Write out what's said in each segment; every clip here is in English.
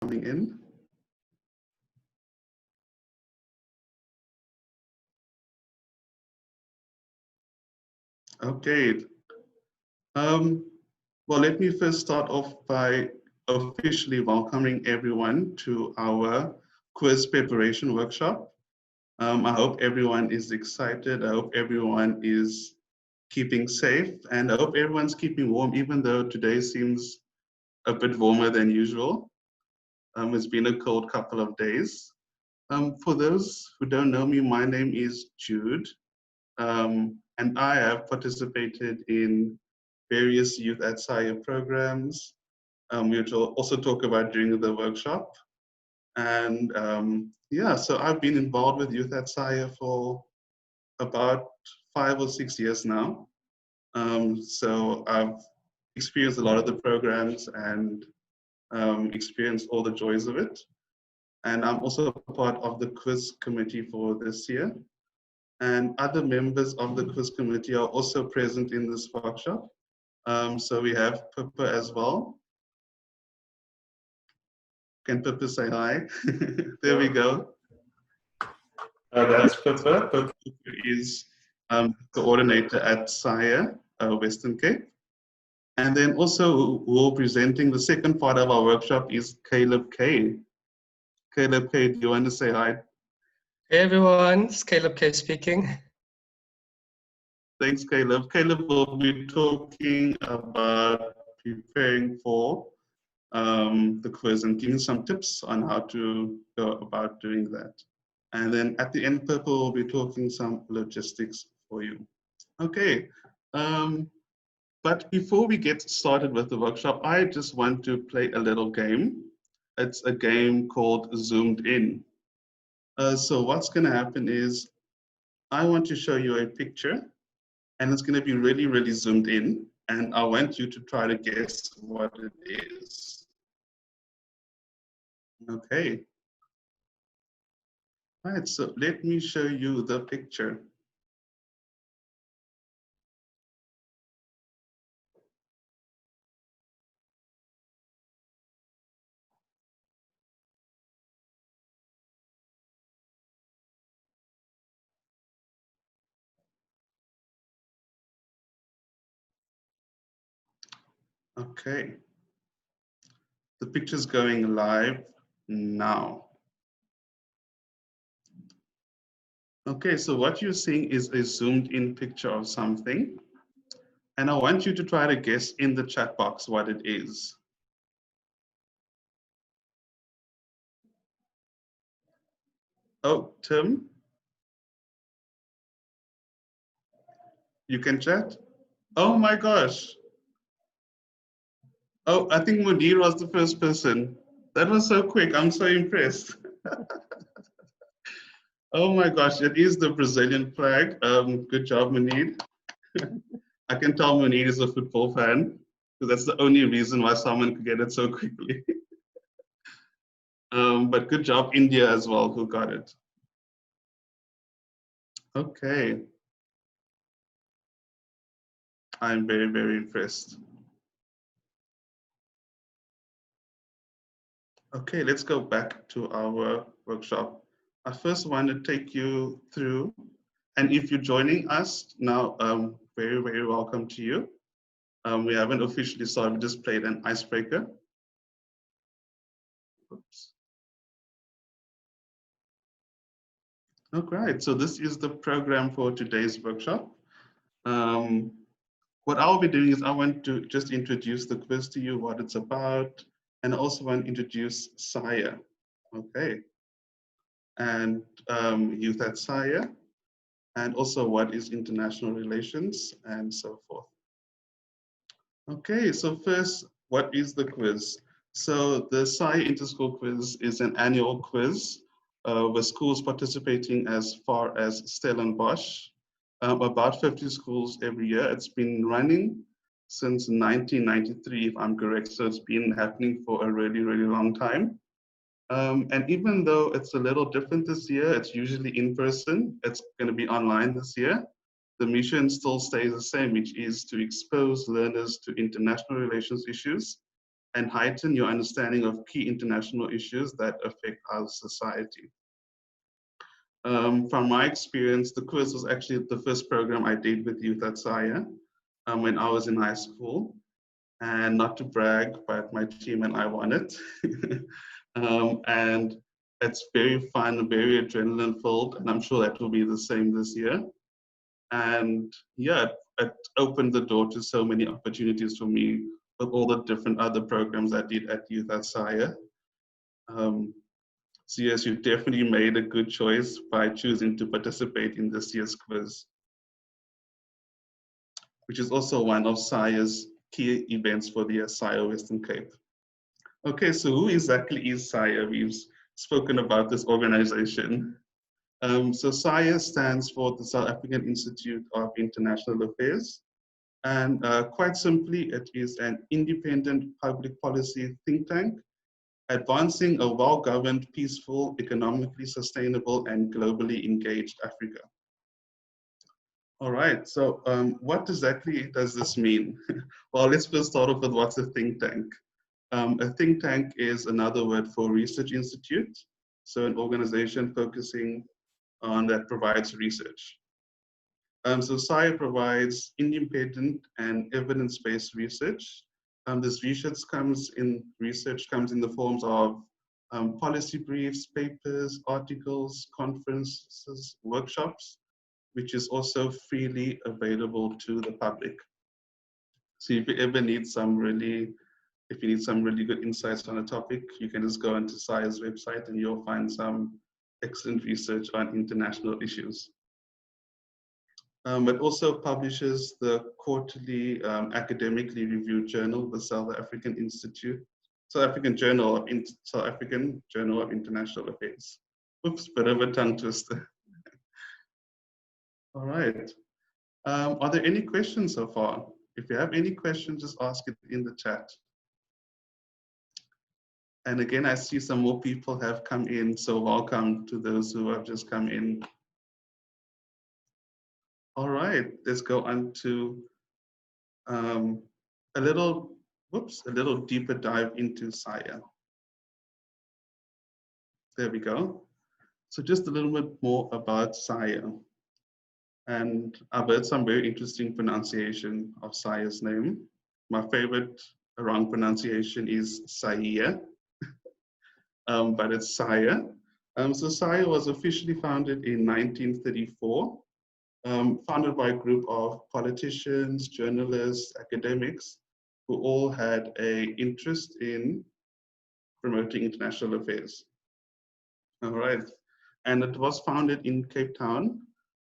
coming in. Okay. Well, let me first start off by officially welcoming everyone to our quiz preparation workshop. I hope everyone is excited. I hope everyone is keeping safe, and I hope everyone's keeping warm, even though today seems a bit warmer than usual. It's been a cold couple of days. For those who don't know me, my name is Jude, and I have participated in various youth at SAIIA programs, which we'll also talk about during the workshop. And yeah, so I've been involved with youth at SAIIA for about 5 or 6 years now. So I've experienced a lot of the programs and experienced all the joys of it. And I'm also part of the quiz committee for this year. And other members of the quiz committee are also present in this workshop. So we have Pippa as well. Can Pippa say hi? There we go. That's Pippa. Pippa is coordinator at SAIIA, Western Cape. And then also who are presenting the second part of our workshop is Caleb K. Caleb K, do you want to say hi? Hey everyone, it's Caleb K speaking. Thanks, Caleb. Caleb will be talking about preparing for the quiz and giving some tips on how to go about doing that. And then at the end, Purple will be talking some logistics for you. Okay, but before we get started with the workshop, I just want to play a little game. It's a game called Zoomed In. So what's gonna happen is I want to show you a picture and it's gonna be really, really zoomed in. And I want you to try to guess what it is. Okay. All right, so let me show you the picture. Okay. The picture's going live now. Okay, so what you're seeing is a zoomed in picture of something. And I want you to try to guess in the chat box what it is. Oh, Tim? You can chat? Oh my gosh. Oh, I think Mudir was the first person. That was so quick. I'm so impressed. Oh my gosh, it is the Brazilian flag. Good job, Munir. I can tell Munir is a football fan, because that's the only reason why someone could get it so quickly. But good job, India as well, who got it. Okay. I'm very, very impressed. Okay, let's go back to our workshop. I first want to take you through, and if you're joining us now, very, very welcome to you. We haven't officially started, we just played an icebreaker. Oops. Okay, so this is the program for today's workshop. What I'll be doing is I want to just introduce the quiz to you, what it's about, and I also want to introduce SAIIA, okay? And youth at SAIIA, and also what is international relations, and so forth. Okay, so first, what is the quiz? So the SAIIA Interschool Quiz is an annual quiz with schools participating as far as Stellenbosch, about 50 schools every year. It's been running since 1993, if I'm correct. So it's been happening for a really, really long time. And even though it's a little different this year, it's usually in person. It's going to be online this year. The mission still stays the same, which is to expose learners to international relations issues and heighten your understanding of key international issues that affect our society. From my experience, the quiz was actually the first program I did with youth at SAIIA when I was in high school. And not to brag, but my team and I won it. And it's very fun, very adrenaline filled, and I'm sure that will be the same this year. And yeah, it opened the door to so many opportunities for me with all the different other programs I did at youth at SAIIA. So yes, you definitely made a good choice by choosing to participate in this year's quiz, which is also one of SAIIA's key events for the SAIIA Western Cape. Okay, so who exactly is SAIIA? We've spoken about this organization. So SAIIA stands for the South African Institute of International Affairs. And quite simply, it is an independent public policy think tank advancing a well-governed, peaceful, economically sustainable, and globally engaged Africa. All right, so what exactly does this mean? Well, let's first start off with what's a think tank. A think tank is another word for research institute, so an organization focusing on that provides research. So SAIIA provides independent and evidence-based research. This research comes in the forms of policy briefs, papers, articles, conferences, workshops, which is also freely available to the public. So if you ever need if you need some really good insights on a topic, you can just go onto SAIIA's website and you'll find some excellent research on international issues. It also publishes the quarterly academically reviewed journal, the South African Journal of International Affairs. Oops, bit of a tongue twister. All right. Are there any questions so far? If you have any questions, just ask it in the chat. And again, I see some more people have come in, so welcome to those who have just come in. All right, let's go on to a little deeper dive into SAIIA. There we go. So just a little bit more about SAIIA. And I've heard some very interesting pronunciation of SAIIA's name. My favorite wrong pronunciation is SAIIA, but it's SAIIA. So SAIIA was officially founded in 1934, founded by a group of politicians, journalists, academics, who all had an interest in promoting international affairs. All right, and it was founded in Cape Town,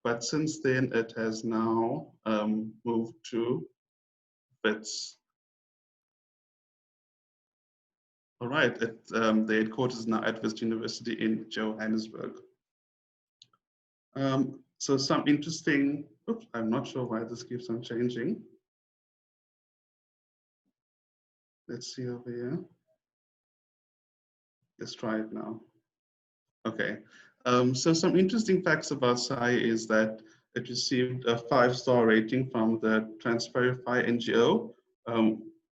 but since then it has now moved to Wits. All right, the headquarters is now at Wits University in Johannesburg. So some interesting, oops, I'm not sure why this keeps on changing. Let's see over here. Let's try it now. Okay, so some interesting facts about SAIIA is that it received a 5-star rating from the Transparify NGO,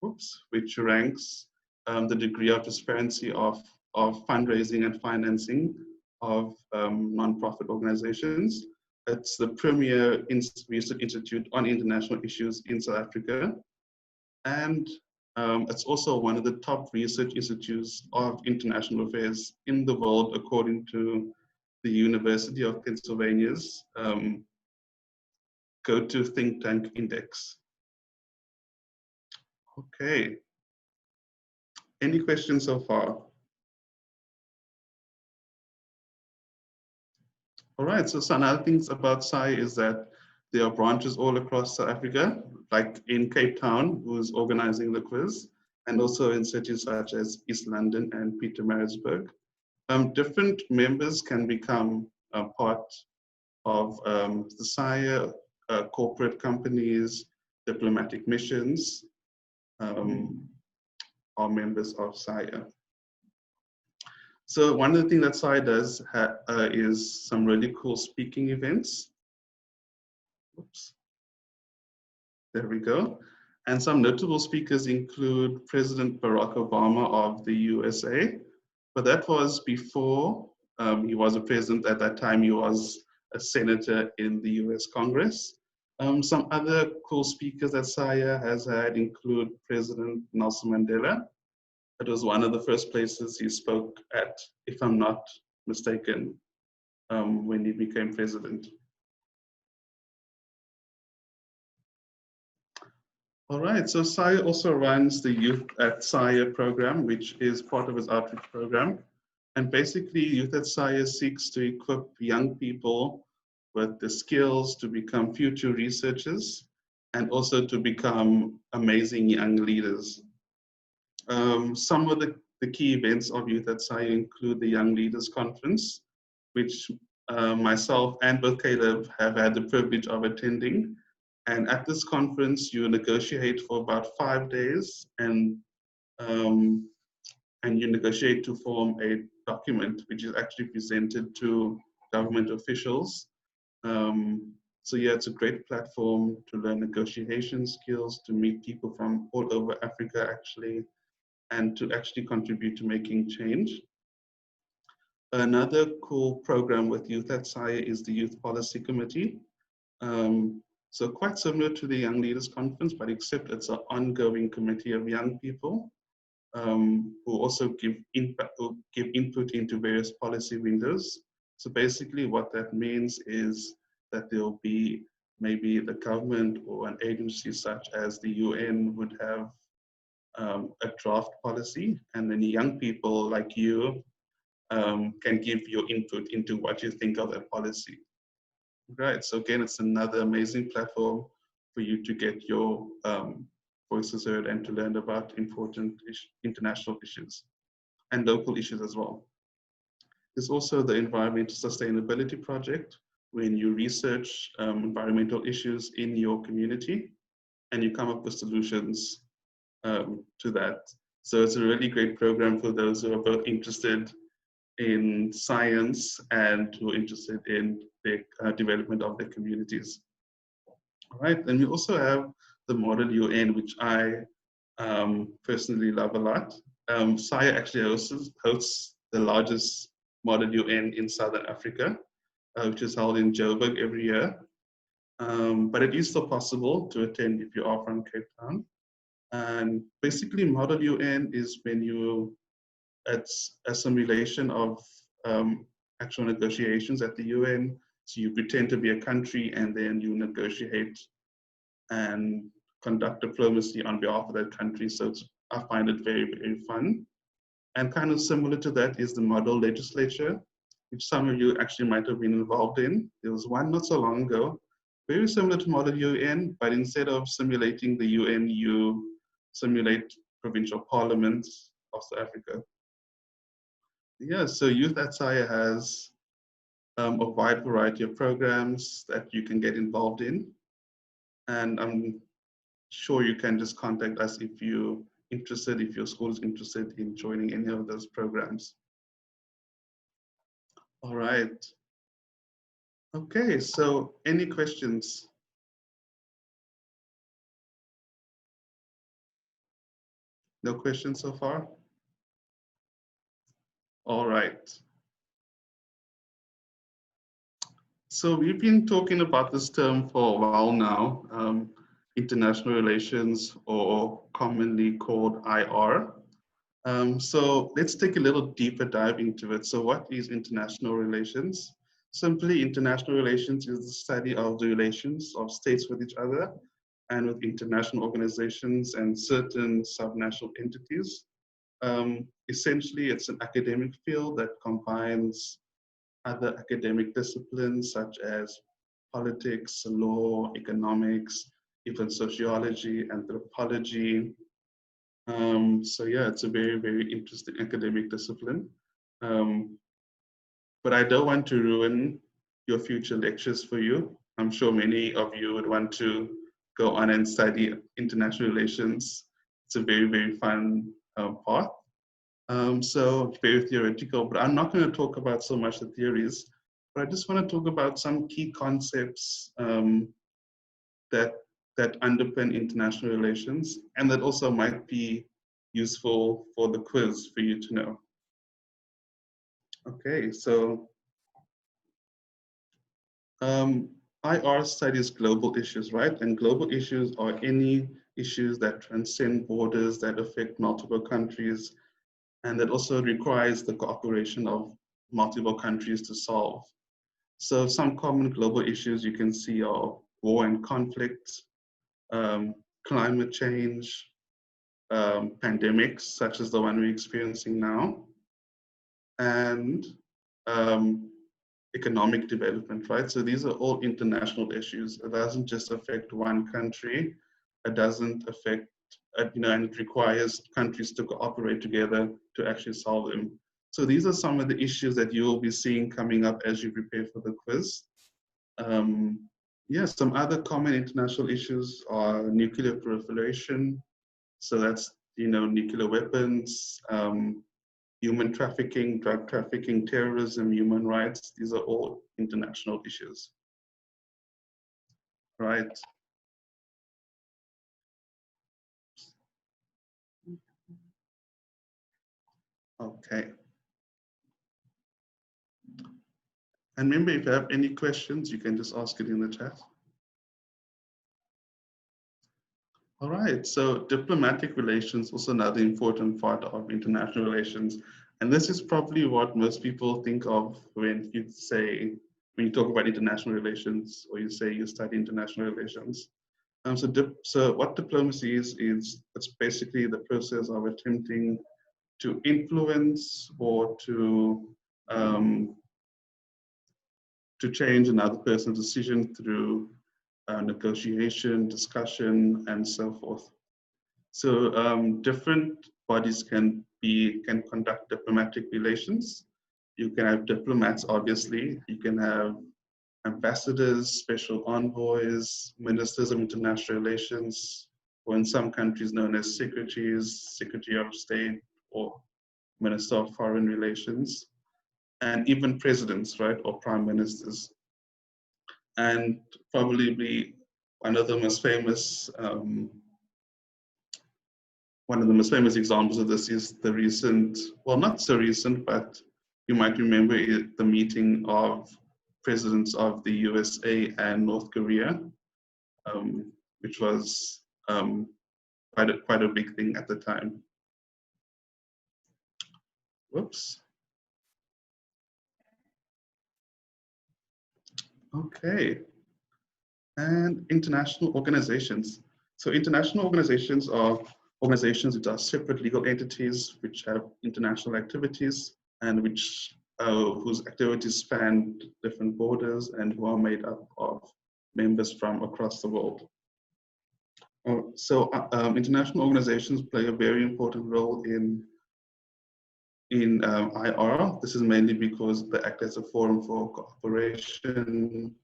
which ranks the degree of transparency of fundraising and financing of nonprofit organizations. It's the premier research institute on international issues in South Africa. And it's also one of the top research institutes of international affairs in the world, according to the University of Pennsylvania's Go-To Think Tank Index. Okay. Any questions so far? All right, so some other things about SAIIA is that there are branches all across South Africa, like in Cape Town, who's organizing the quiz, and also in cities such as East London and Pietermaritzburg. Different members can become a part of the SAIIA, corporate companies, diplomatic missions, are members of SAIIA. So one of the things that SAIIA does is some really cool speaking events. Oops. There we go. And some notable speakers include President Barack Obama of the USA, but that was before he was a president. At that time, he was a senator in the US Congress. Some other cool speakers that SAIIA has had include President Nelson Mandela. It was one of the first places he spoke at, if I'm not mistaken, when he became president. All right, so SAIIA also runs the Youth at SAIIA program, which is part of its outreach program. And basically, Youth at SAIIA seeks to equip young people with the skills to become future researchers and also to become amazing young leaders. Some of the key events of Youth at SAIIA include the Young Leaders Conference, which myself and both Caleb have had the privilege of attending. And at this conference, you negotiate for about 5 days, and you negotiate to form a document which is actually presented to government officials. So yeah, it's a great platform to learn negotiation skills, to meet people from all over Africa actually, and to actually contribute to making change. Another cool program with Youth at SAIIA is the Youth Policy Committee. So quite similar to the Young Leaders Conference, but except it's an ongoing committee of young people who also give input into various policy windows. So basically what that means is that there'll be maybe the government or an agency such as the UN would have a draft policy, and then young people like you can give your input into what you think of that policy. Right, so again, it's another amazing platform for you to get your voices heard and to learn about important international issues and local issues as well. There's also the Environmental Sustainability Project, when you research environmental issues in your community and you come up with solutions to that. So it's a really great program for those who are both interested in science and who are interested in the development of their communities. All right, then we also have the Model UN, which I personally love a lot. SAIIA actually hosts the largest Model UN in Southern Africa, which is held in Joburg every year. But it is still possible to attend if you are from Cape Town. And basically, Model UN is when it's a simulation of actual negotiations at the UN. So you pretend to be a country and then you negotiate and conduct diplomacy on behalf of that country. So I find it very, very fun. And kind of similar to that is the model legislature, which some of you actually might have been involved in. There was one not so long ago, very similar to Model UN, but instead of simulating the UN, you simulate provincial parliaments of South Africa. Yeah, so Youth at SAIIA has a wide variety of programs that you can get involved in. And I'm sure you can just contact us if you're interested, if your school is interested in joining any of those programs. All right. Okay, so any questions? No questions so far? All right. So we've been talking about this term for a while now, international relations, or commonly called IR. So let's take a little deeper dive into it. So what is international relations? Simply, international relations is the study of the relations of states with each other and with international organizations and certain subnational entities. Essentially, it's an academic field that combines other academic disciplines such as politics, law, economics, even sociology, anthropology. So yeah, it's a very, very interesting academic discipline. But I don't want to ruin your future lectures for you. I'm sure many of you would want to go on and study international relations. It's a very, very fun path. So very theoretical, but I'm not going to talk about so much the theories, but I just want to talk about some key concepts that that underpin international relations, and that also might be useful for the quiz for you to know. Okay, so IR studies global issues, right? And global issues are any issues that transcend borders, that affect multiple countries, and that also requires the cooperation of multiple countries to solve. So some common global issues you can see are war and conflict, climate change, pandemics such as the one we're experiencing now, and economic development, right? So these are all international issues. It doesn't just affect one country. It doesn't affect, and it requires countries to cooperate together to actually solve them. So these are some of the issues that you will be seeing coming up as you prepare for the quiz. Yeah, some other common international issues are nuclear proliferation. So that's, nuclear weapons, human trafficking, drug trafficking, terrorism, human rights. These are all international issues, right? Okay. And remember, if you have any questions, you can just ask it in the chat. All right, so diplomatic relations, also another important part of international relations. And this is probably what most people think of when you talk about international relations, or you say you study international relations. So what diplomacy is it's basically the process of attempting to influence or to change another person's decision through negotiation, discussion, and so forth. So different bodies can conduct diplomatic relations. You can have diplomats, obviously. You can have ambassadors, special envoys, ministers of international relations, or in some countries known as secretaries, secretary of state, or minister of foreign relations, and even presidents, right, or prime ministers. And probably one of the most famous examples of this is the recent, well, not so recent, but you might remember the meeting of presidents of the USA and North Korea, which was quite a big thing at the time. Whoops. Okay. And international organizations. So international organizations are organizations which are separate legal entities which have international activities and whose activities span different borders and who are made up of members from across the world. So international organizations play a very important role in IR. This is mainly because they act as a forum for cooperation,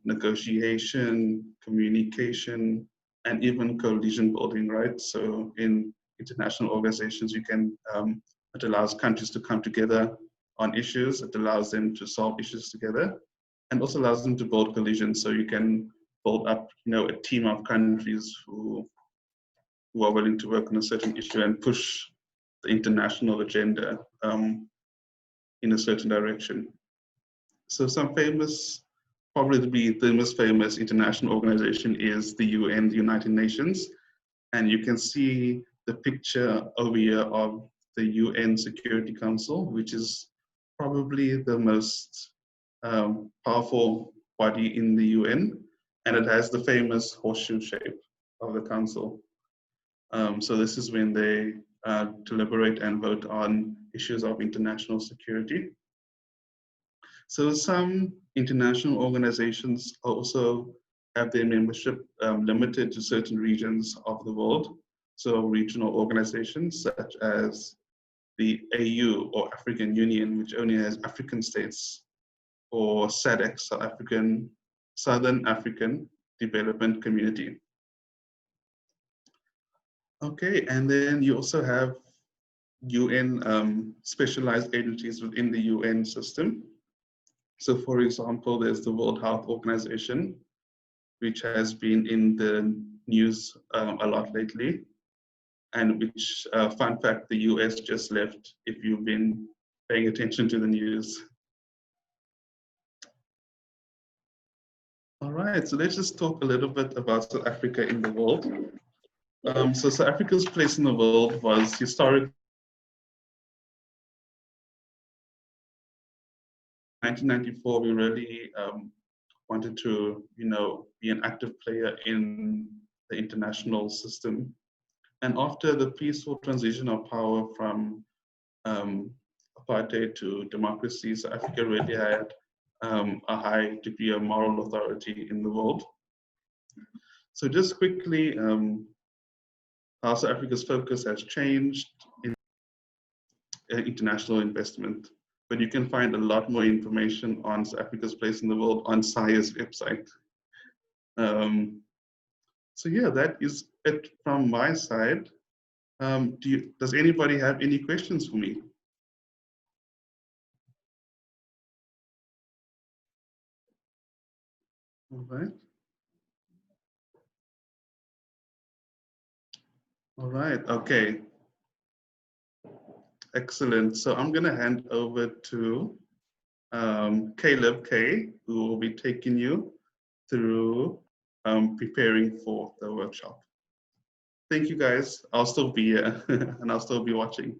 negotiation, communication, and even coalition building, right? So in international organizations, it allows countries to come together on issues. It allows them to solve issues together, and also allows them to build coalitions. So you can build up, a team of countries who are willing to work on a certain issue and push the international agenda in a certain direction. So some probably the most famous international organization is the UN, the United Nations. And you can see the picture over here of the UN Security Council, which is probably the most powerful body in the UN. And it has the famous horseshoe shape of the council. So this is when they deliberate and vote on issues of international security. So some international organizations also have their membership limited to certain regions of the world. So regional organizations such as the AU or African Union, which only has African states, or SADC, Southern African Development Community. Okay, and then you also have UN specialized agencies within the UN system. So for example, there's the World Health Organization, which has been in the news a lot lately, and which, fun fact, the US just left, if you've been paying attention to the news. All right, so let's just talk a little bit about South Africa in the world. So South Africa's place in the world was historically 1994. We really wanted to, be an active player in the international system. And after the peaceful transition of power from apartheid to democracy, South Africa really had a high degree of moral authority in the world. So just quickly, how South Africa's focus has changed in international investment. But you can find a lot more information on South Africa's place in the world on SAIIA's website. So yeah, that is it from my side. Does anybody have any questions for me? All right. All right, okay. Excellent. So I'm going to hand over to Caleb K, who will be taking you through preparing for the workshop. Thank you, guys. I'll still be here and I'll still be watching.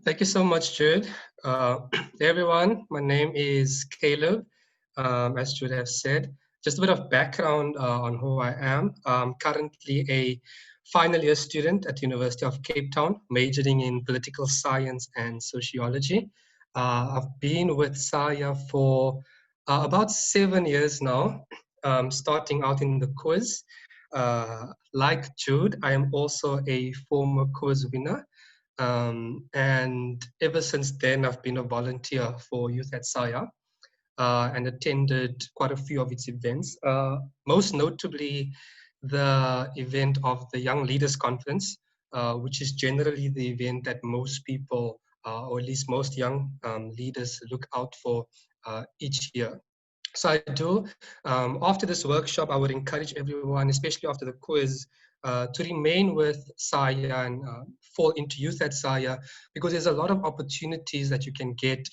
Thank you so much, Jude. Hey everyone, my name is Caleb, as Jude has said. Just a bit of background on who I am. I'm currently a final year student at the University of Cape Town, majoring in political science and sociology. I've been with SAIIA for about 7 years now, starting out in the quiz. Like Jude, I am also a former quiz winner. And ever since then, I've been a volunteer for Youth at SAIIA and attended quite a few of its events, most notably the event of the Young Leaders Conference, which is generally the event that most people, or at least most young leaders, look out for each year. So I do. After this workshop, I would encourage everyone, especially after the quiz, to remain with SAIIA and fall into Youth at SAIIA, because there's a lot of opportunities that you can get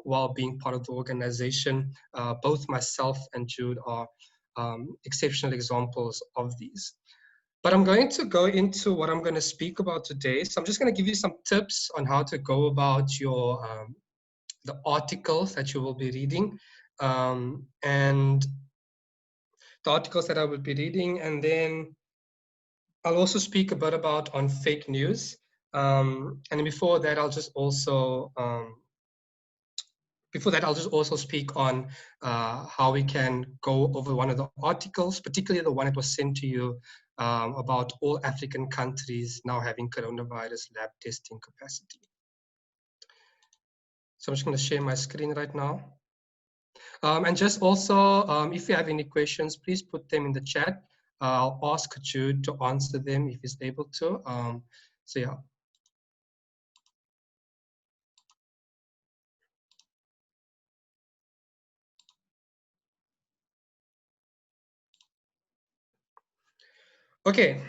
while being part of the organization. Both myself and Jude are exceptional examples of these. But I'm going to go into what I'm going to speak about today. So I'm just going to give you some tips on how to go about your the articles that you will be reading, and the articles that I will be reading, and then I'll also speak a bit about on fake news. And before that, I'll just also speak on how we can go over one of the articles, particularly the one that was sent to you about all African countries now having coronavirus lab testing capacity. So I'm just going to share my screen right now. And just also, if you have any questions, please put them in the chat. I'll ask Jude to answer them if he's able to. So yeah. Okay.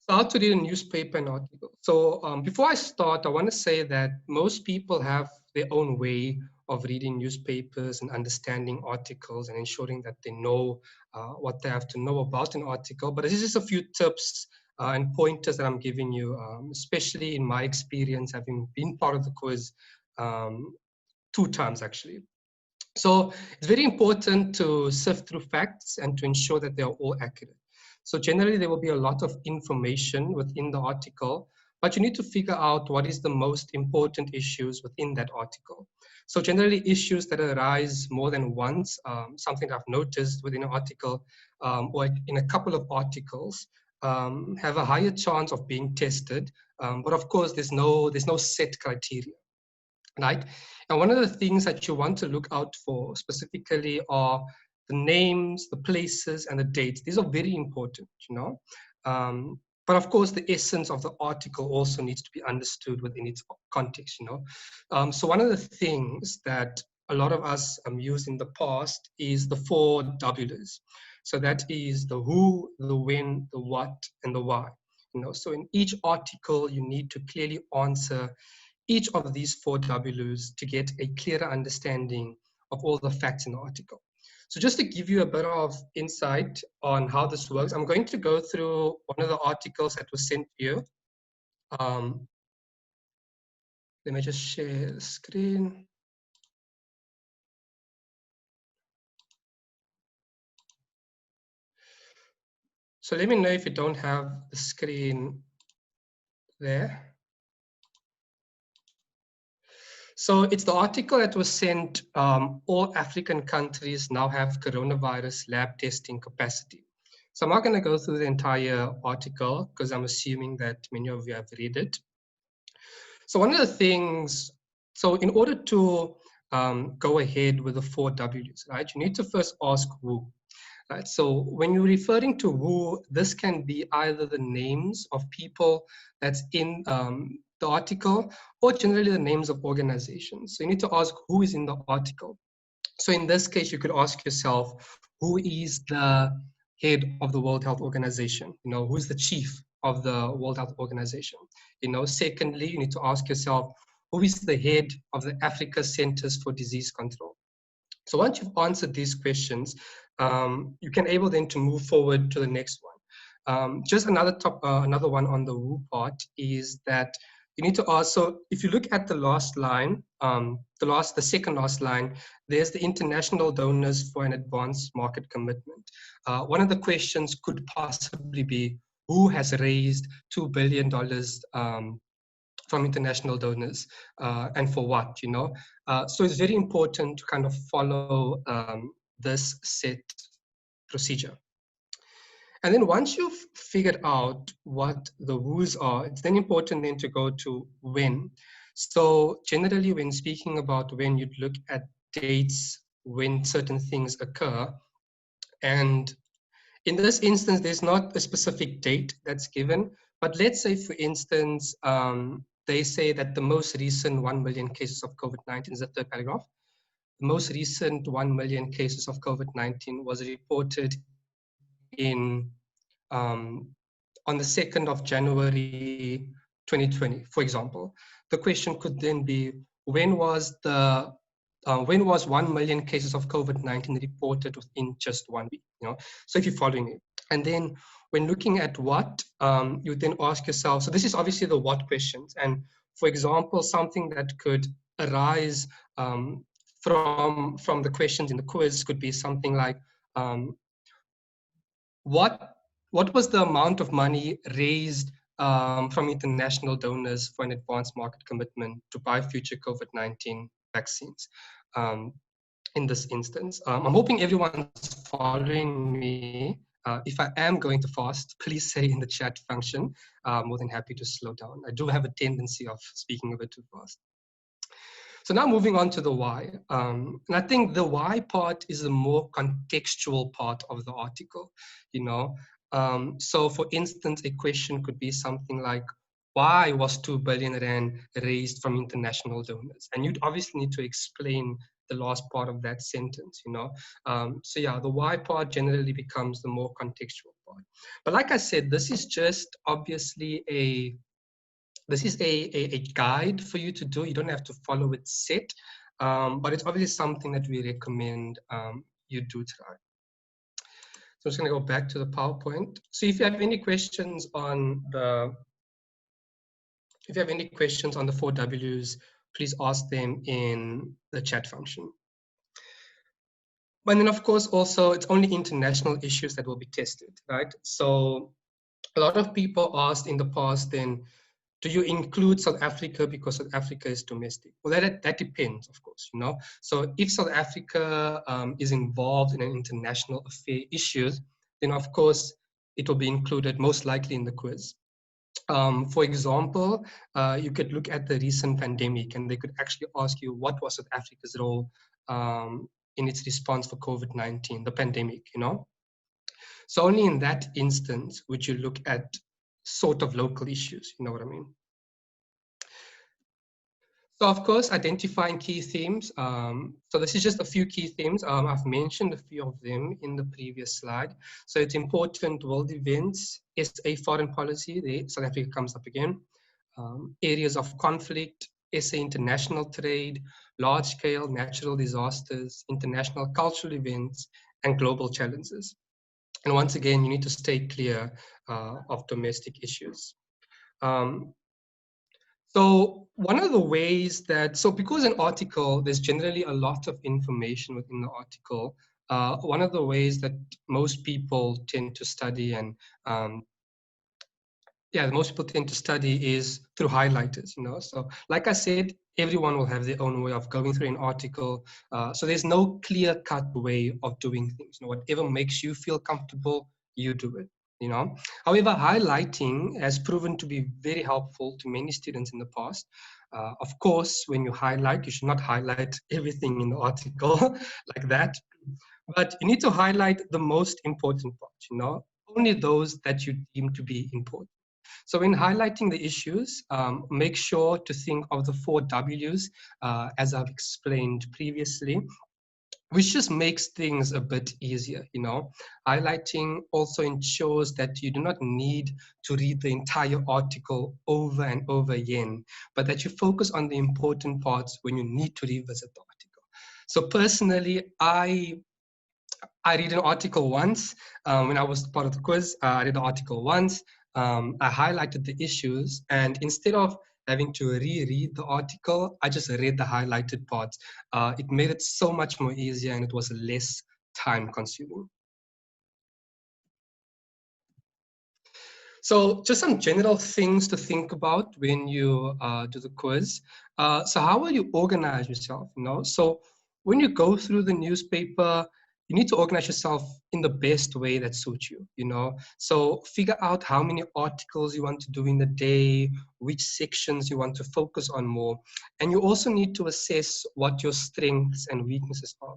So how to read a newspaper and article. So before I start, I want to say that most people have their own way of reading newspapers and understanding articles and ensuring that they know what they have to know about an article. But this is just a few tips and pointers that I'm giving you, especially in my experience, having been part of the quiz 2 times actually. So it's very important to sift through facts and to ensure that they're all accurate. So generally there will be a lot of information within the article, but you need to figure out what is the most important issues within that article. So generally issues that arise more than once, something that I've noticed within an article or in a couple of articles, have a higher chance of being tested. But of course, there's no set criteria, right? And one of the things that you want to look out for specifically are the names, the places, and the dates. These are very important, you know. But of course, the essence of the article also needs to be understood within its context, So one of the things that a lot of us used in the past is the 4 W's. So that is the who, the when, the what, and the why. So in each article, you need to clearly answer each of these 4 W's to get a clearer understanding of all the facts in the article. So just to give you a bit of insight on how this works, I'm going to go through one of the articles that was sent to you. Let me just share the screen. So let me know if you don't have the screen there. So it's the article that was sent, all African countries now have coronavirus lab testing capacity. So I'm not going to go through the entire article because I'm assuming that many of you have read it. So one of the things, so in order to go ahead with the 4 W's, right, you need to first ask who. Right, so when you're referring to who, this can be either the names of people that's in the article or generally the names of organizations. So you need to ask who is in the article. So in this case, you could ask yourself, who is the head of the World Health Organization? Who's the chief of the World Health Organization? Secondly, you need to ask yourself, who is the head of the Africa Centers for Disease Control? So once you've answered these questions, you can able then to move forward to the next one. Just another one on the who part is that you need to also, if you look at the last line, the second last line, there's the international donors for an advanced market commitment. One of the questions could possibly be, who has raised $2 billion from international donors and for what, so it's very important to kind of follow this set procedure. And then once you've figured out what the who's are, it's then important then to go to when. So generally when speaking about when, you'd look at dates when certain things occur. And in this instance, there's not a specific date that's given, but let's say, for instance, they say that the most recent 1 million cases of COVID-19 is the third paragraph. The most recent 1 million cases of COVID-19 was reported in on the 2nd of January 2020, for example. The question could then be, when was 1 million cases of COVID-19 reported within just 1 week? So if you're following me. And then when looking at what, you then ask yourself, so this is obviously the what questions. And for example, something that could arise from the questions in the quiz could be something like, what was the amount of money raised from international donors for an advanced market commitment to buy future COVID-19 vaccines? In this instance, I'm hoping everyone's following me. If I am going too fast, please say in the chat function. More than happy to slow down. I do have a tendency of speaking a bit too fast. So now moving on to the why. And I think the why part is the more contextual part of the article, So for instance, a question could be something like, why was 2 billion rand raised from international donors? And you'd obviously need to explain the last part of that sentence, So yeah, the why part generally becomes the more contextual part. But like I said, this is just obviously a guide for you to do. You don't have to follow it set, but it's obviously something that we recommend you do try. So I'm just going to go back to the PowerPoint. So if you have any questions on the 4 W's, please ask them in the chat function. But then of course also it's only international issues that will be tested, right? So a lot of people asked in the past then, do you include South Africa because South Africa is domestic? Well, that depends, of course, So if South Africa is involved in an international affair issues, then of course it will be included most likely in the quiz. For example, you could look at the recent pandemic and they could actually ask you what was South Africa's role in its response for COVID-19, the pandemic, So only in that instance would you look at sort of local issues, you know what I mean? So of course, identifying key themes. So this is just a few key themes. I've mentioned a few of them in the previous slide. So it's important world events, SA foreign policy, there South Africa comes up again. Areas of conflict, SA international trade, large scale natural disasters, international cultural events, and global challenges. And once again, you need to stay clear of domestic issues. So one of the ways that, so because an article, there's generally a lot of information within the article, one of the ways that most people tend to study and most people tend to study is through highlighters, you know. So like I said, everyone will have their own way of going through an article. So there's no clear-cut way of doing things. You know, whatever makes you feel comfortable, you do it, you know. However, highlighting has proven to be very helpful to many students in the past. Of course, when you highlight, you should not highlight everything in the article like that. But you need to highlight the most important parts, you know, only those that you deem to be important. So in highlighting the issues, make sure to think of the 4 W's, as I've explained previously, which just makes things a bit easier, you know. Highlighting also ensures that you do not need to read the entire article over and over again, but that you focus on the important parts when you need to revisit the article. So personally, I read an article once when I was part of the quiz. I read the article once. I highlighted the issues, and instead of having to reread the article, I just read the highlighted parts. It made it so much more easier, and it was less time consuming. So just some general things to think about when you do the quiz. So how will you organize yourself? You know, so when you go through the newspaper, you need to organize yourself in the best way that suits you, you know. So figure out how many articles you want to do in the day, which sections you want to focus on more. And you also need to assess what your strengths and weaknesses are.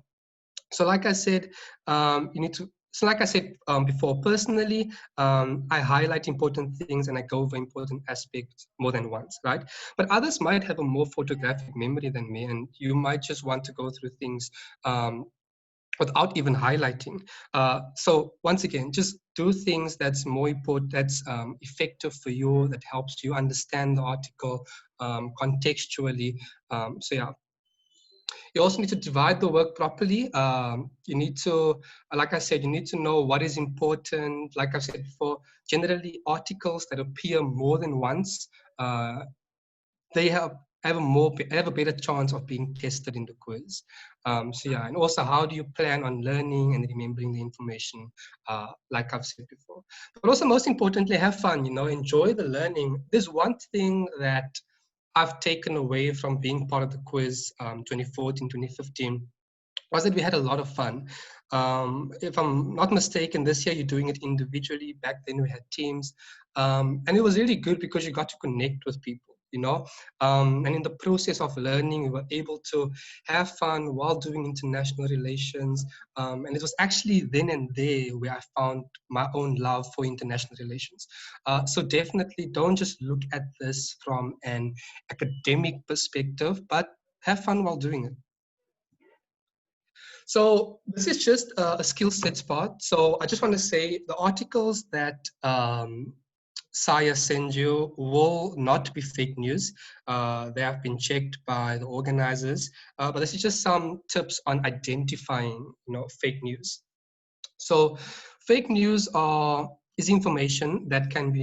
So like I said, you need to, so like I said before, personally, I highlight important things and I go over important aspects more than once, right? But others might have a more photographic memory than me, and you might just want to go through things without even highlighting. So once again, just do things that's more important, that's effective for you, that helps you understand the article contextually. So yeah. You also need to divide the work properly. You need to, like I said, you need to know what is important. Like I've said before, generally articles that appear more than once, they have a better chance of being tested in the quiz. So yeah, and also how do you plan on learning and remembering the information, like I've said before. But also most importantly, have fun, you know, enjoy the learning. There's one thing that I've taken away from being part of the quiz 2014, 2015 was that we had a lot of fun. If I'm not mistaken, this year you're doing it individually. Back then we had teams. And it was really good because you got to connect with people, you know. And in the process of learning, we were able to have fun while doing international relations. And it was actually then and there where I found my own love for international relations. So definitely don't just look at this from an academic perspective, but have fun while doing it. So this is just a skill sets part. So I just want to say the articles that SAIIA sends you will not be fake news. They have been checked by the organizers, but this is just some tips on identifying, you know, fake news. So fake news is information that cannot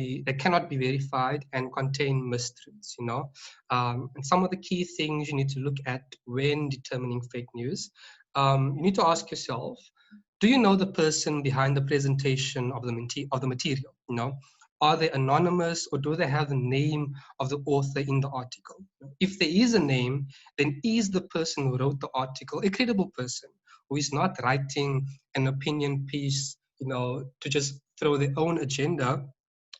be verified and contain mistruths, you know. And some of the key things you need to look at when determining fake news. You need to ask yourself, do you know the person behind the presentation of the material? You know, are they anonymous or do they have the name of the author in the article? If there is a name, then is the person who wrote the article a credible person who is not writing an opinion piece, you know, to just throw their own agenda,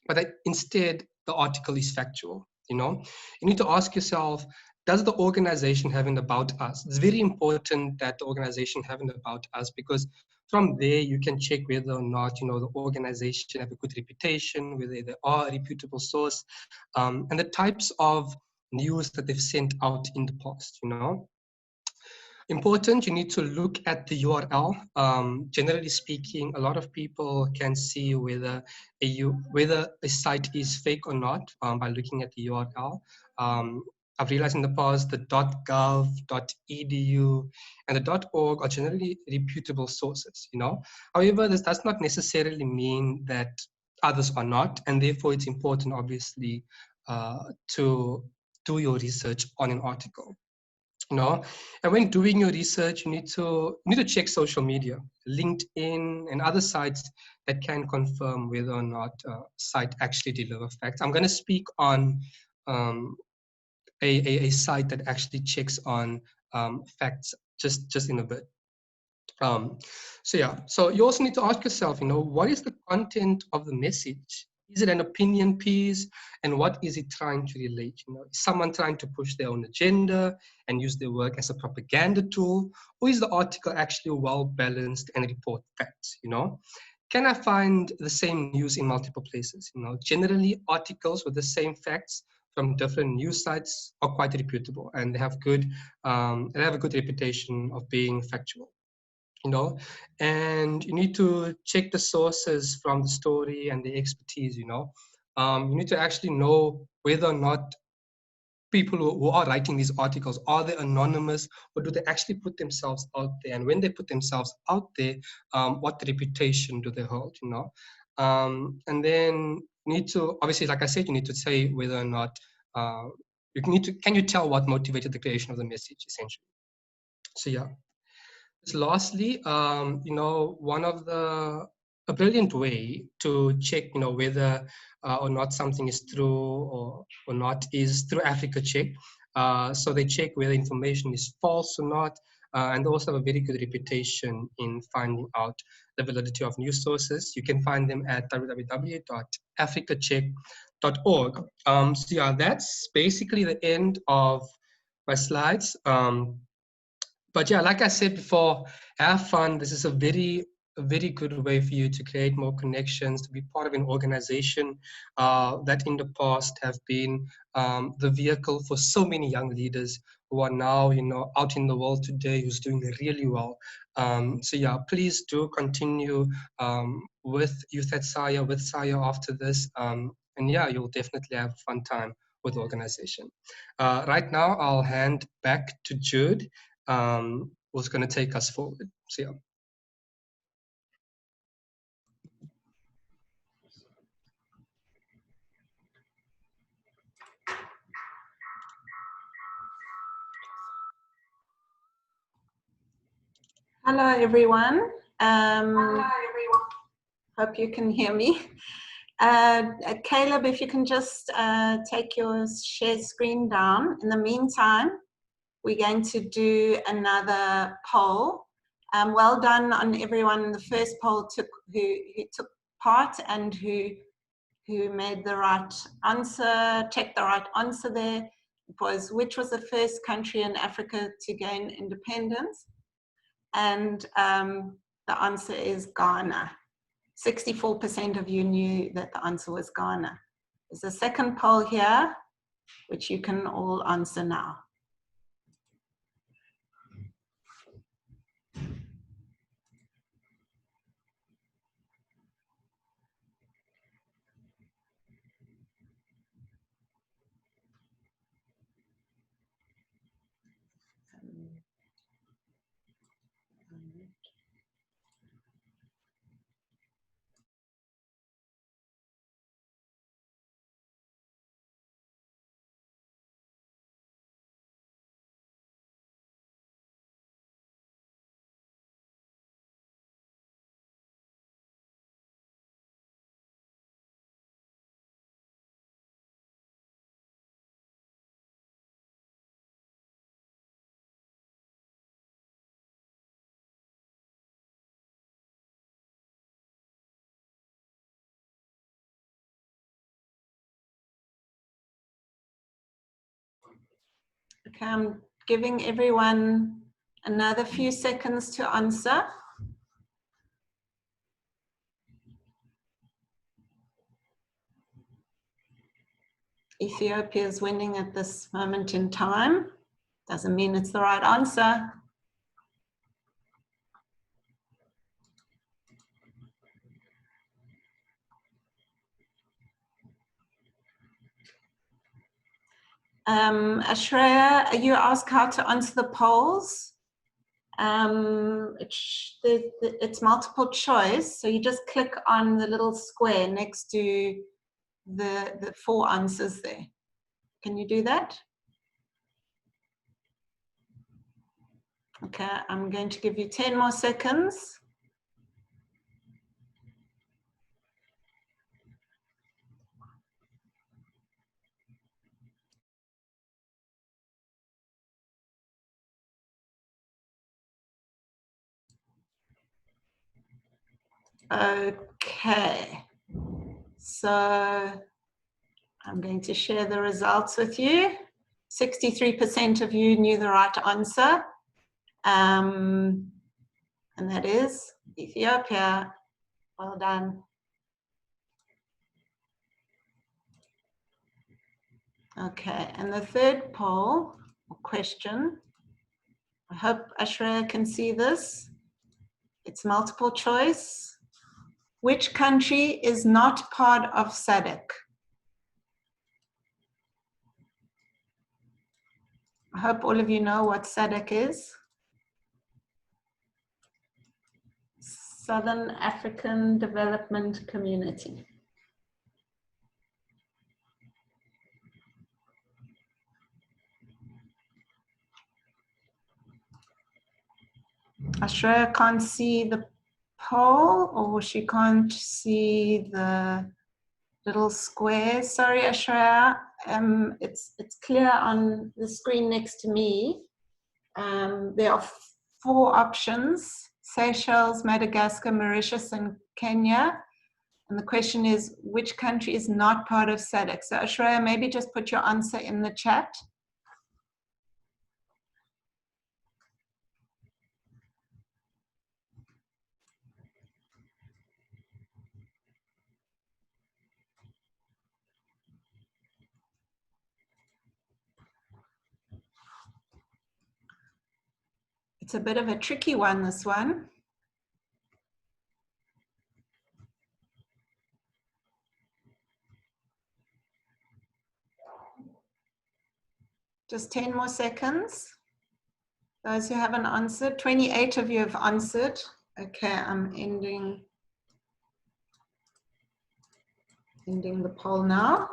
but that instead the article is factual, you know? You need to ask yourself, does the organization have an about us? It's very important that the organization have an about us because from there, you can check whether or not, the organization have a good reputation, whether they are a reputable source, and the types of news that they've sent out in the past, Important, you need to look at the URL. Generally speaking, a lot of people can see whether a site is fake or not by looking at the URL. I've realized in the past the .gov, .edu, and the .org are generally reputable sources, However, this does not necessarily mean that others are not, and therefore it's important, obviously, to do your research on an article. And when doing your research, you need to check social media, LinkedIn, and other sites that can confirm whether or not a site actually delivers facts. I'm going to speak on a site that actually checks on facts just in a bit. So you also need to ask yourself, what is the content of the message? Is it an opinion piece? And what is it trying to relate? Is someone trying to push their own agenda and use their work as a propaganda tool? Or is the article actually well balanced and report facts? Can I find the same news in multiple places? Generally articles with the same facts from different news sites are quite reputable, and they have a good reputation of being factual. And you need to check the sources from the story and the expertise. You need to actually know whether or not people who are writing these articles, are they anonymous, or do they actually put themselves out there? And when they put themselves out there, what reputation do they hold? And then you need to, obviously, like I said, you need to say whether or not can you tell what motivated the creation of the message, essentially? So yeah. Lastly, a brilliant way to check, whether or not something is true or not is through Africa Check. So they check whether information is false or not, and they also have a very good reputation in finding out the validity of news sources. You can find them at www.africacheck.org. So yeah, that's basically the end of my slides. But yeah, like I said before, have fun. This is a very good way for you to create more connections, to be part of an organization that in the past have been the vehicle for so many young leaders who are now, out in the world today, who's doing really well. So yeah, please do continue with Youth at SAIIA, with SAIIA after this. And yeah, you'll definitely have a fun time with the organization. Right now, I'll hand back to Jude, who's going to take us forward. So yeah. Hello, everyone. Hope you can hear me. Caleb, if you can just take your share screen down. In the meantime, we're going to do another poll. Well done on everyone. The first poll who took part and who made the right answer, checked the right answer there. It was, which was the first country in Africa to gain independence? And the answer is Ghana. 64% of you knew that the answer was Ghana. There's a second poll here, which you can all answer now. Okay, I'm giving everyone another few seconds to answer. Ethiopia is winning at this moment in time. Doesn't mean it's the right answer. Ashreya, you asked how to answer the polls. It's multiple choice, so you just click on the little square next to the 4 answers there. Can you do that? Okay, I'm going to give you 10 more seconds. Okay, so I'm going to share the results with you. 63% of you knew the right answer, and that is Ethiopia. Well done. Okay, and the third poll or question, I hope Ashreya can see this. It's multiple choice. Which country is not part of SADC? I hope all of you know what SADC is. Southern African Development Community. Ashreya can't see the poll, or she can't see the little square. Sorry, Ashreya. It's clear on the screen next to me. There are 4 options: Seychelles, Madagascar, Mauritius, and Kenya. And the question is, which country is not part of SADC? So Ashreya, maybe just put your answer in the chat. It's a bit of a tricky one, this one. Just 10 more seconds. Those who haven't answered, 28 of you have answered. Okay, I'm ending the poll now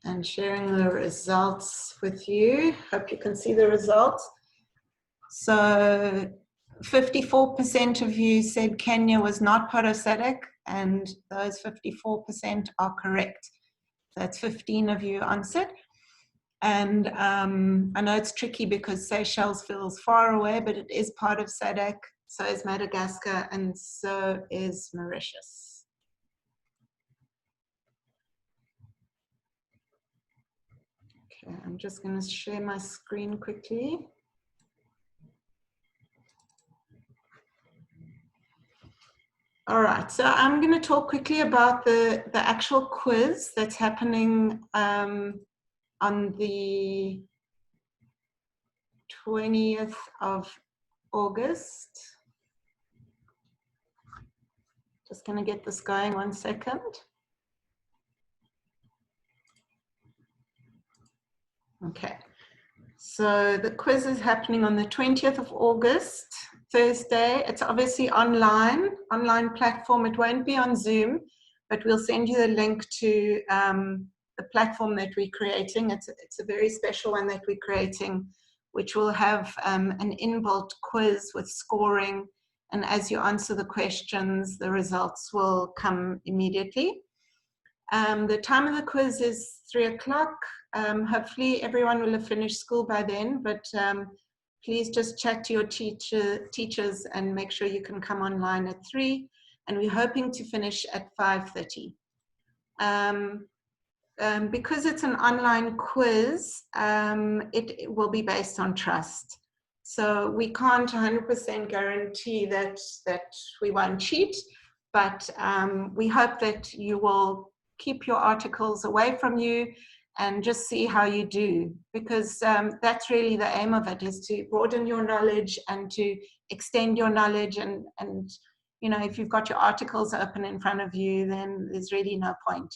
and sharing the results with you. Hope you can see the results. So 54% of you said Kenya was not part of SADC, and those 54% are correct. That's 15 of you answered. And I know it's tricky because Seychelles feels far away, but it is part of SADC, so is Madagascar, and so is Mauritius. Okay, I'm just going to share my screen quickly. All right, so I'm going to talk quickly about the actual quiz that's happening on the 20th of August. Just going to get this going 1 second. Okay, so the quiz is happening on the 20th of August, Thursday. It's obviously online platform. It won't be on Zoom, but we'll send you the link to the platform that we're creating. It's a very special one that we're creating, which will have an inbuilt quiz with scoring. And as you answer the questions, the results will come immediately. The time of the quiz is 3 o'clock. Hopefully everyone will have finished school by then, but please just chat to your teachers and make sure you can come online at 3. And we're hoping to finish at 5:30. Because it's an online quiz, it will be based on trust. So we can't 100% guarantee that we won't cheat, but we hope that you will keep your articles away from you and just see how you do, because that's really the aim of it, is to broaden your knowledge and to extend your knowledge. And you know, if you've got your articles open in front of you, then there's really no point.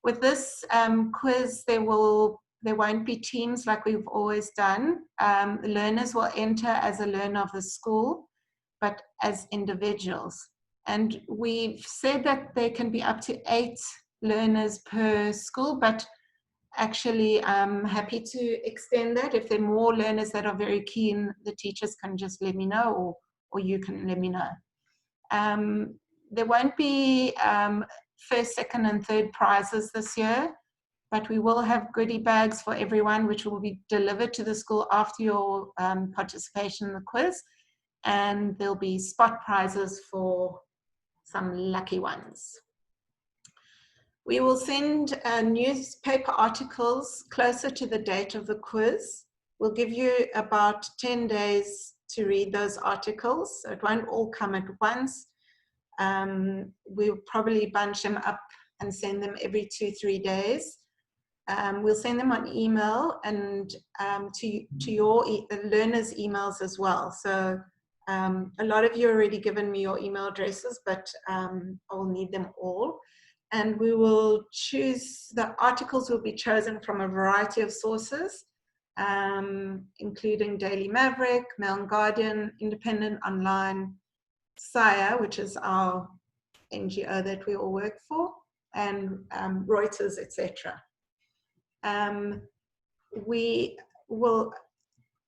With this quiz, there won't be teams like we've always done. The learners will enter as a learner of the school, but as individuals. And we've said that there can be up to 8 learners per school, but actually I'm happy to extend that. If there are more learners that are very keen, the teachers can just let me know, or you can let me know. There won't be first, second and third prizes this year, but we will have goodie bags for everyone, which will be delivered to the school after your participation in the quiz. And there'll be spot prizes for some lucky ones. We will send newspaper articles closer to the date of the quiz. We'll give you about 10 days to read those articles. So it won't all come at once. We'll probably bunch them up and send them every 2-3 days. We'll send them on email and to your the learners' emails as well. So a lot of you already given me your email addresses, but I'll need them all. And we will choose, the articles will be chosen from a variety of sources, including Daily Maverick, Mail and Guardian, Independent Online, SAIIA, which is our NGO that we all work for, and Reuters, etc. We will,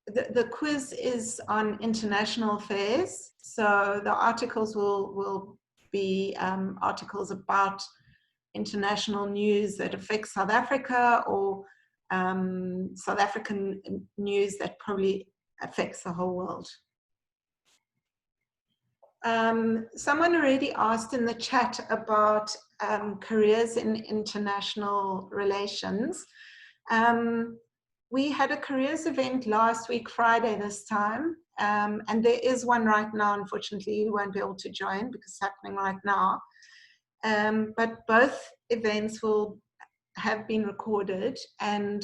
the quiz is on international affairs, so the articles will be articles about international news that affects South Africa, or South African news that probably affects the whole world. Someone already asked in the chat about careers in international relations. We had a careers event last week, Friday this time, and there is one right now. Unfortunately, you won't be able to join because it's happening right now. But both events will have been recorded, and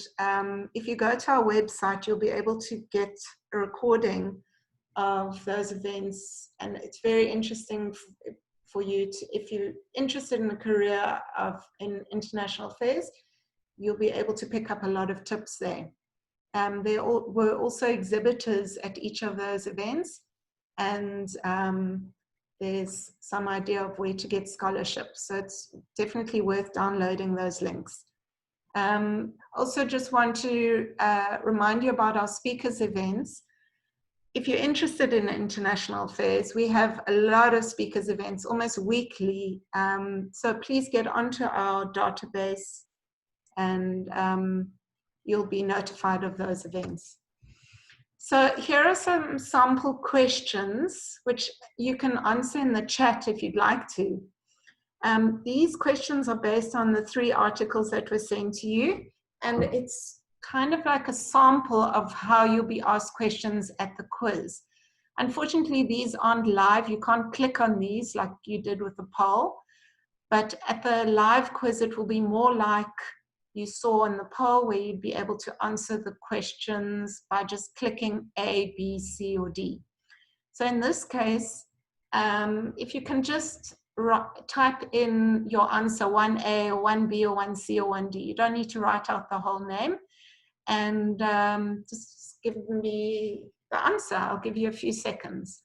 if you go to our website, you'll be able to get a recording of those events, and it's very interesting for you to, if you're interested in a career in international affairs, you'll be able to pick up a lot of tips there. There were also exhibitors at each of those events, and there's some idea of where to get scholarships. So it's definitely worth downloading those links. Also just want to remind you about our speakers events. If you're interested in international affairs, we have a lot of speakers events almost weekly. So please get onto our database and you'll be notified of those events. So here are some sample questions, which you can answer in the chat if you'd like to. These questions are based on the 3 articles that were sent to you, and it's kind of like a sample of how you'll be asked questions at the quiz. Unfortunately, these aren't live. You can't click on these like you did with the poll, but at the live quiz, it will be more like you saw in the poll, where you'd be able to answer the questions by just clicking A, B, C, or D. So in this case, if you can just type in your answer 1A or 1B or 1C or 1D. You don't need to write out the whole name, and just give me the answer. I'll give you a few seconds.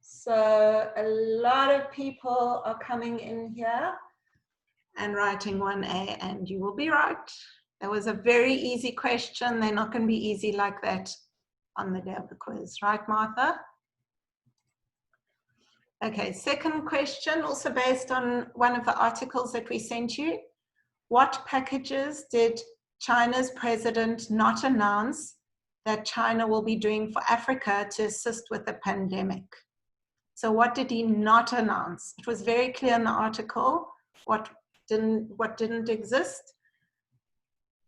So a lot of people are coming in here and writing 1A, and you will be right. That was a very easy question. They're not going to be easy like that on the day of the quiz. Right, Martha? Okay, second question, also based on one of the articles that we sent you. What packages did China's president not announce that China will be doing for Africa to assist with the pandemic? So what did he not announce? It was very clear in the article what didn't exist.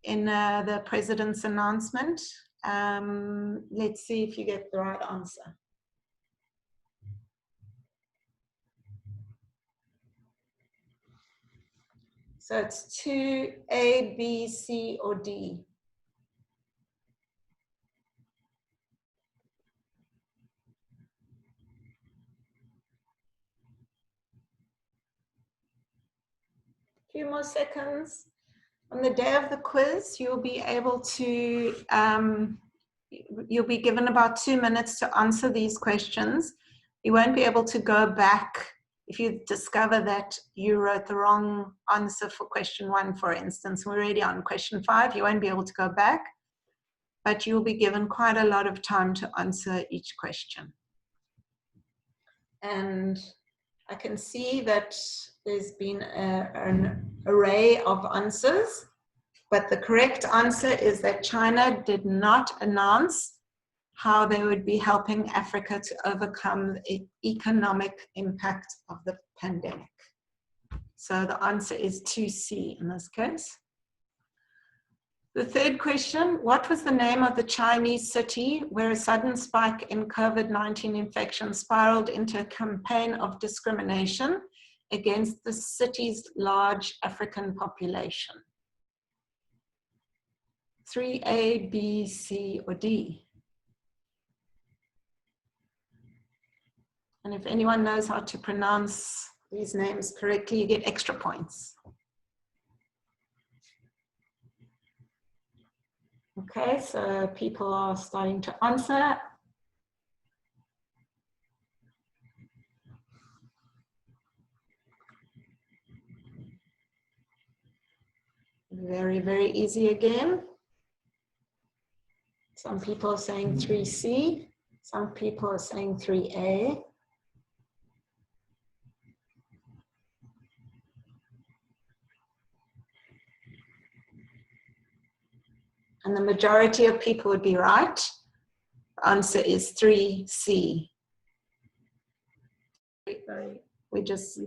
in the president's announcement. Let's see if you get the right answer. So it's 2A, B, C, or D. A few more seconds. On the day of the quiz, you'll be able to, you'll be given about 2 minutes to answer these questions. You won't be able to go back if you discover that you wrote the wrong answer for question 1, for instance. We're already on question 5. You won't be able to go back, but you'll be given quite a lot of time to answer each question. And I can see that there's been an array of answers, but the correct answer is that China did not announce how they would be helping Africa to overcome the economic impact of the pandemic. So the answer is 2C in this case. The third question, what was the name of the Chinese city where a sudden spike in COVID-19 infection spiraled into a campaign of discrimination against the city's large African population? 3A, B, C, or D? And if anyone knows how to pronounce these names correctly, you get extra points. Okay, so people are starting to answer. Very, very easy again. Some people are saying 3C, some people are saying 3A. And the majority of people would be right. The answer is 3C. We just...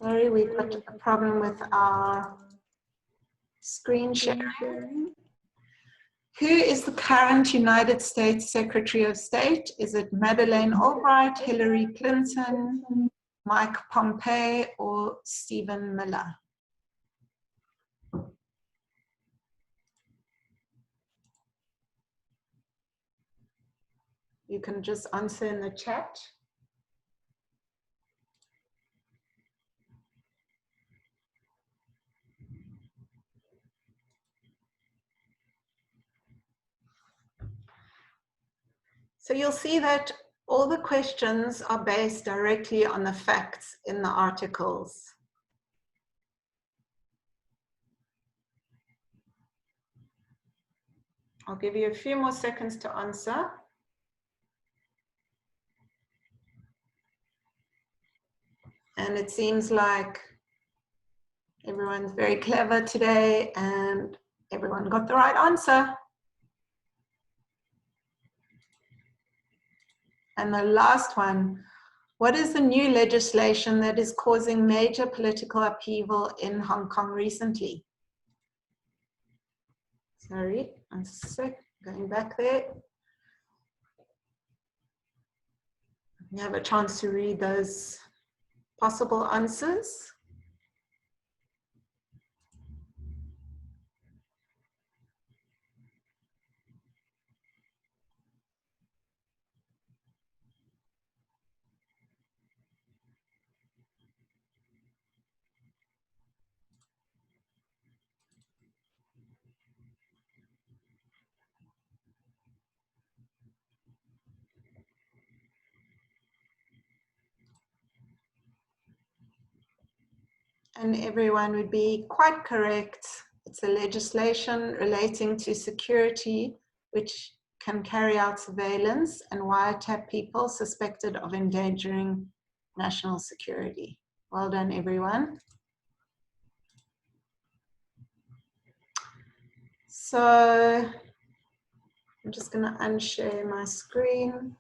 Sorry, we've got a problem with our screen sharing. Who is the current United States Secretary of State? Is it Madeleine Albright, Hillary Clinton, Mike Pompeo, or Stephen Miller? You can just answer in the chat. So you'll see that all the questions are based directly on the facts in the articles. I'll give you a few more seconds to answer. And it seems like everyone's very clever today and everyone got the right answer. And the last one, what is the new legislation that is causing major political upheaval in Hong Kong recently? Sorry, one sec, going back there. You have a chance to read those possible answers. And everyone would be quite correct. It's a legislation relating to security, which can carry out surveillance and wiretap people suspected of endangering national security. Well done, everyone. So I'm just going to unshare my screen.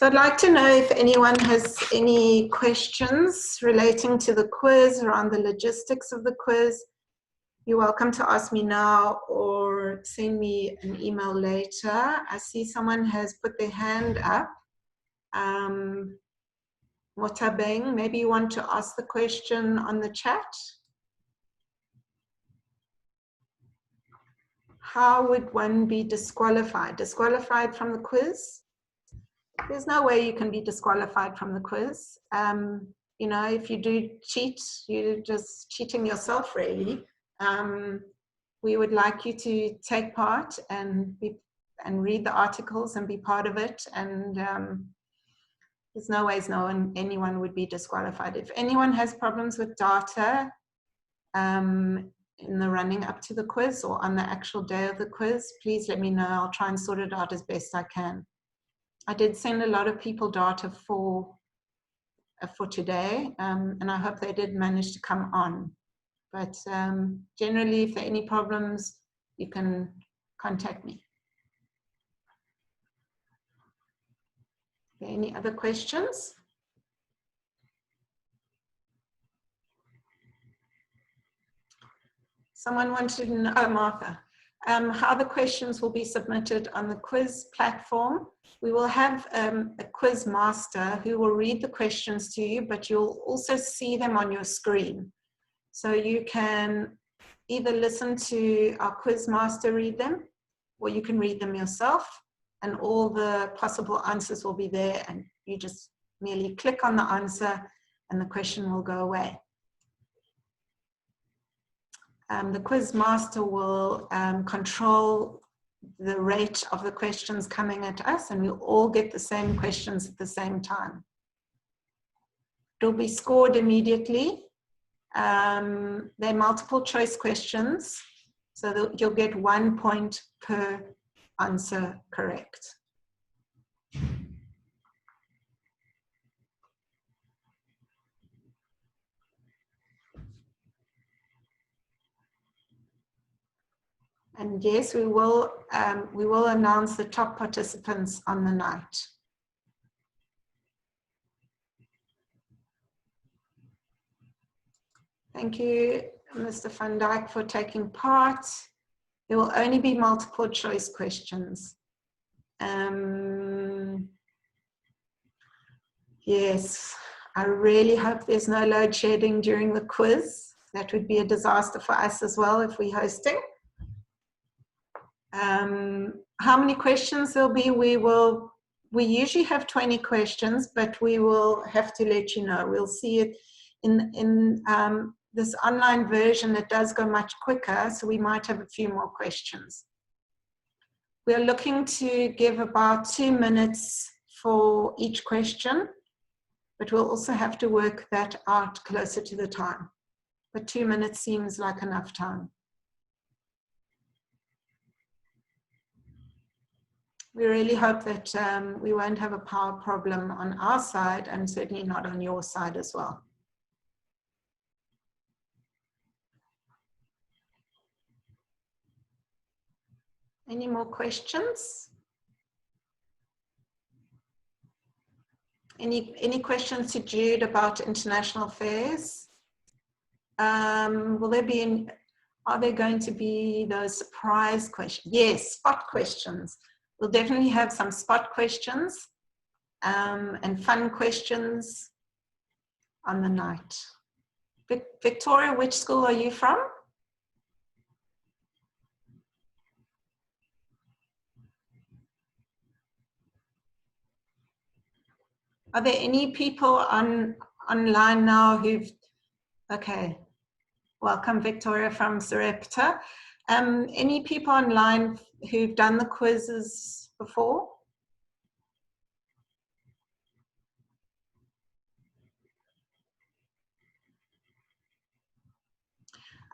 So I'd like to know if anyone has any questions relating to the quiz, around the logistics of the quiz. You're welcome to ask me now or send me an email later. I see someone has put their hand up. Motabeng, maybe you want to ask the question on the chat. How would one be disqualified? Disqualified from the quiz? There's no way you can be disqualified from the quiz. You know, if you do cheat, you're just cheating yourself, really. We would like you to take part and read the articles and be part of it. And there's no ways anyone would be disqualified. If anyone has problems with data in the running up to the quiz or on the actual day of the quiz, please let me know. I'll try and sort it out as best I can. I did send a lot of people data for today, and I hope they did manage to come on. But generally, if there are any problems, you can contact me. Are there any other questions? Someone wanted to know, Martha, how the questions will be submitted on the quiz platform. We will have a quiz master who will read the questions to you, but you'll also see them on your screen. So you can either listen to our quiz master read them, or you can read them yourself, and all the possible answers will be there, and you just merely click on the answer and the question will go away. The quiz master will control the rate of the questions coming at us, and we'll all get the same questions at the same time. It'll be scored immediately. They're multiple choice questions, so that you'll get 1 point per answer correct. And yes, we will announce the top participants on the night. Thank you, Mr. Van Dijk, for taking part. There will only be multiple choice questions. Yes, I really hope there's no load shedding during the quiz. That would be a disaster for us as well if we're hosting. How many questions there'll be? We usually have 20 questions, but we will have to let you know. We'll see it in this online version. It does go much quicker, so we might have a few more questions. We're looking to give about 2 minutes for each question, but we'll also have to work that out closer to the time. But 2 minutes seems like enough time. We really hope that we won't have a power problem on our side, and certainly not on your side as well. Any more questions? Any questions to Jude about international affairs? Will there be are there going to be those surprise questions? Yes, spot questions. We'll definitely have some spot questions and fun questions on the night. Victoria, which school are you from? Are there any people online now who've, okay, welcome Victoria from Sarepta. Any people online who've done the quizzes before?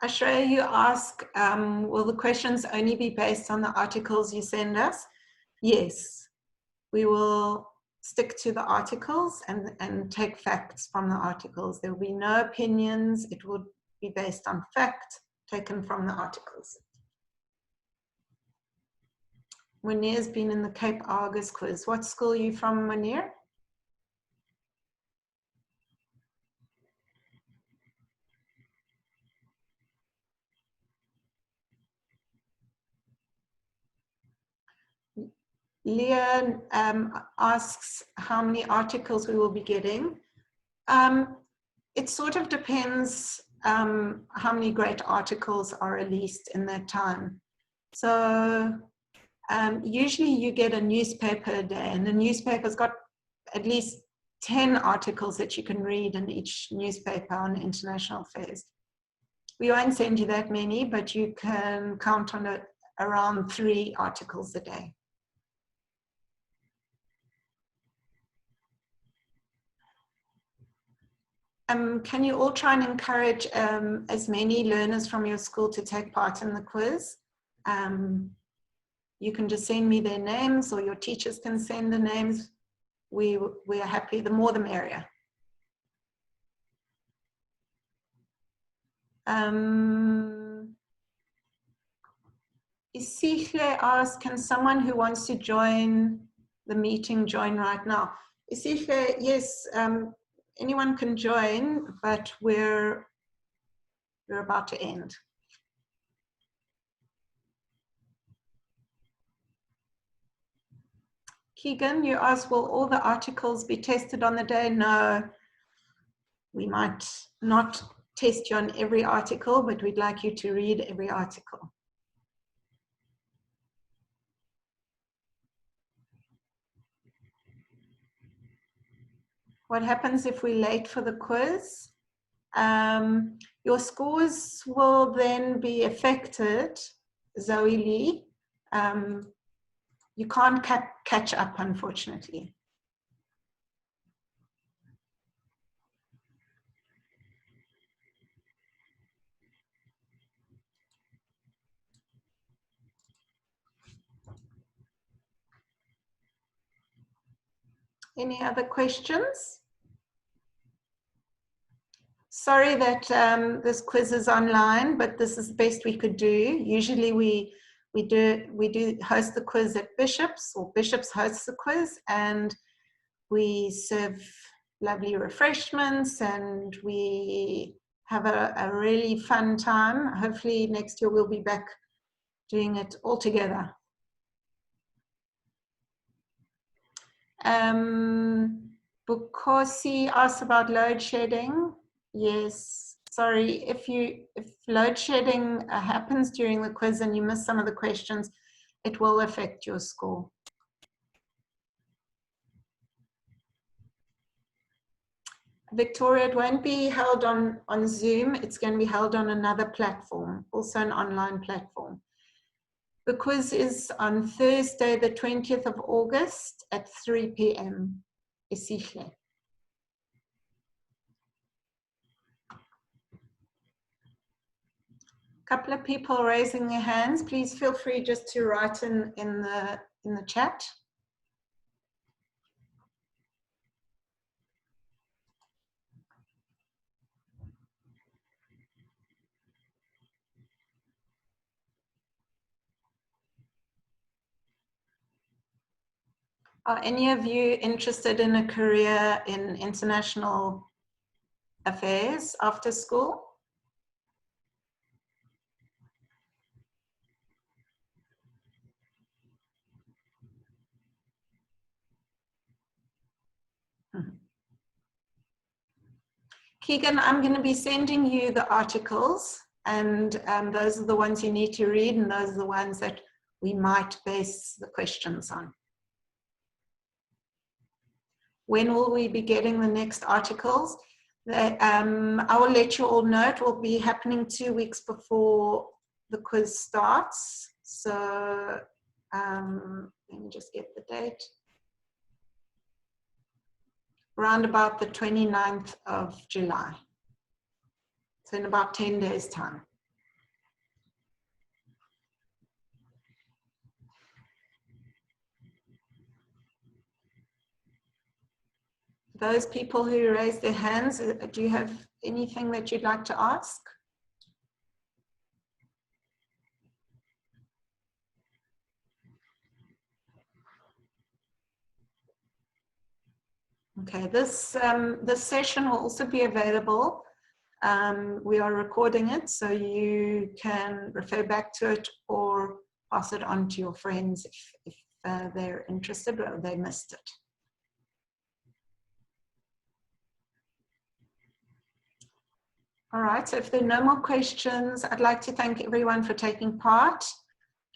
Ashreya, you ask, will the questions only be based on the articles you send us? Yes, we will stick to the articles and take facts from the articles. There will be no opinions. It will be based on fact taken from the articles. Munir's been in the Cape Argus quiz. What school are you from, Munir? Leah asks how many articles we will be getting. It sort of depends how many great articles are released in that time. So usually you get a newspaper a day, and the newspaper's got at least 10 articles that you can read in each newspaper on international affairs. We won't send you that many, but you can count on it around 3 articles a day. Can you all try and encourage as many learners from your school to take part in the quiz? You can just send me their names, or your teachers can send the names. We are happy, the more the merrier. SAIIA asks, can someone who wants to join the meeting join right now? SAIIA, yes, anyone can join, but we're about to end. Keegan, you asked, will all the articles be tested on the day? No, we might not test you on every article, but we'd like you to read every article. What happens if we're late for the quiz? Your scores will then be affected, Zoe Lee. You can't catch up, unfortunately. Any other questions? Sorry that this quiz is online, but this is the best we could do. Usually we do host the quiz at Bishop's, or Bishop's hosts the quiz, and we serve lovely refreshments, and we have a really fun time. Hopefully next year we'll be back doing it all together. Bukosi asked about load shedding. Yes, sorry, if load shedding happens during the quiz and you miss some of the questions, it will affect your score. Victoria, it won't be held on Zoom. It's going to be held on another platform, also an online platform. The quiz is on Thursday, the 20th of August at 3 p.m. SAIIA. Couple of people raising their hands. Please feel free just to write in the chat. Are any of you interested in a career in international affairs after school? Keegan, I'm going to be sending you the articles, and those are the ones you need to read, and those are the ones that we might base the questions on. When will we be getting the next articles? I will let you all know. It will be happening 2 weeks before the quiz starts. So let me just get the date. Around about the 29th of July. So in about 10 days' time. Those people who raised their hands, do you have anything that you'd like to ask? Okay, this session will also be available. We are recording it, so you can refer back to it or pass it on to your friends if they're interested or they missed it. All right, so if there are no more questions, I'd like to thank everyone for taking part.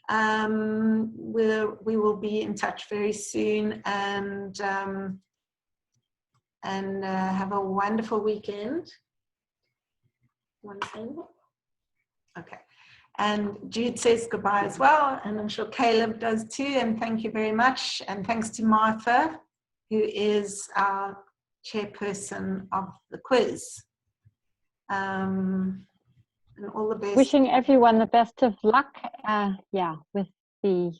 We will be in touch very soon, and have a wonderful weekend. Want to say anything? Okay. And Jude says goodbye as well, and I'm sure Caleb does too, and thank you very much. And thanks to Martha, who is our chairperson of the quiz. And all the best. Wishing everyone the best of luck, with the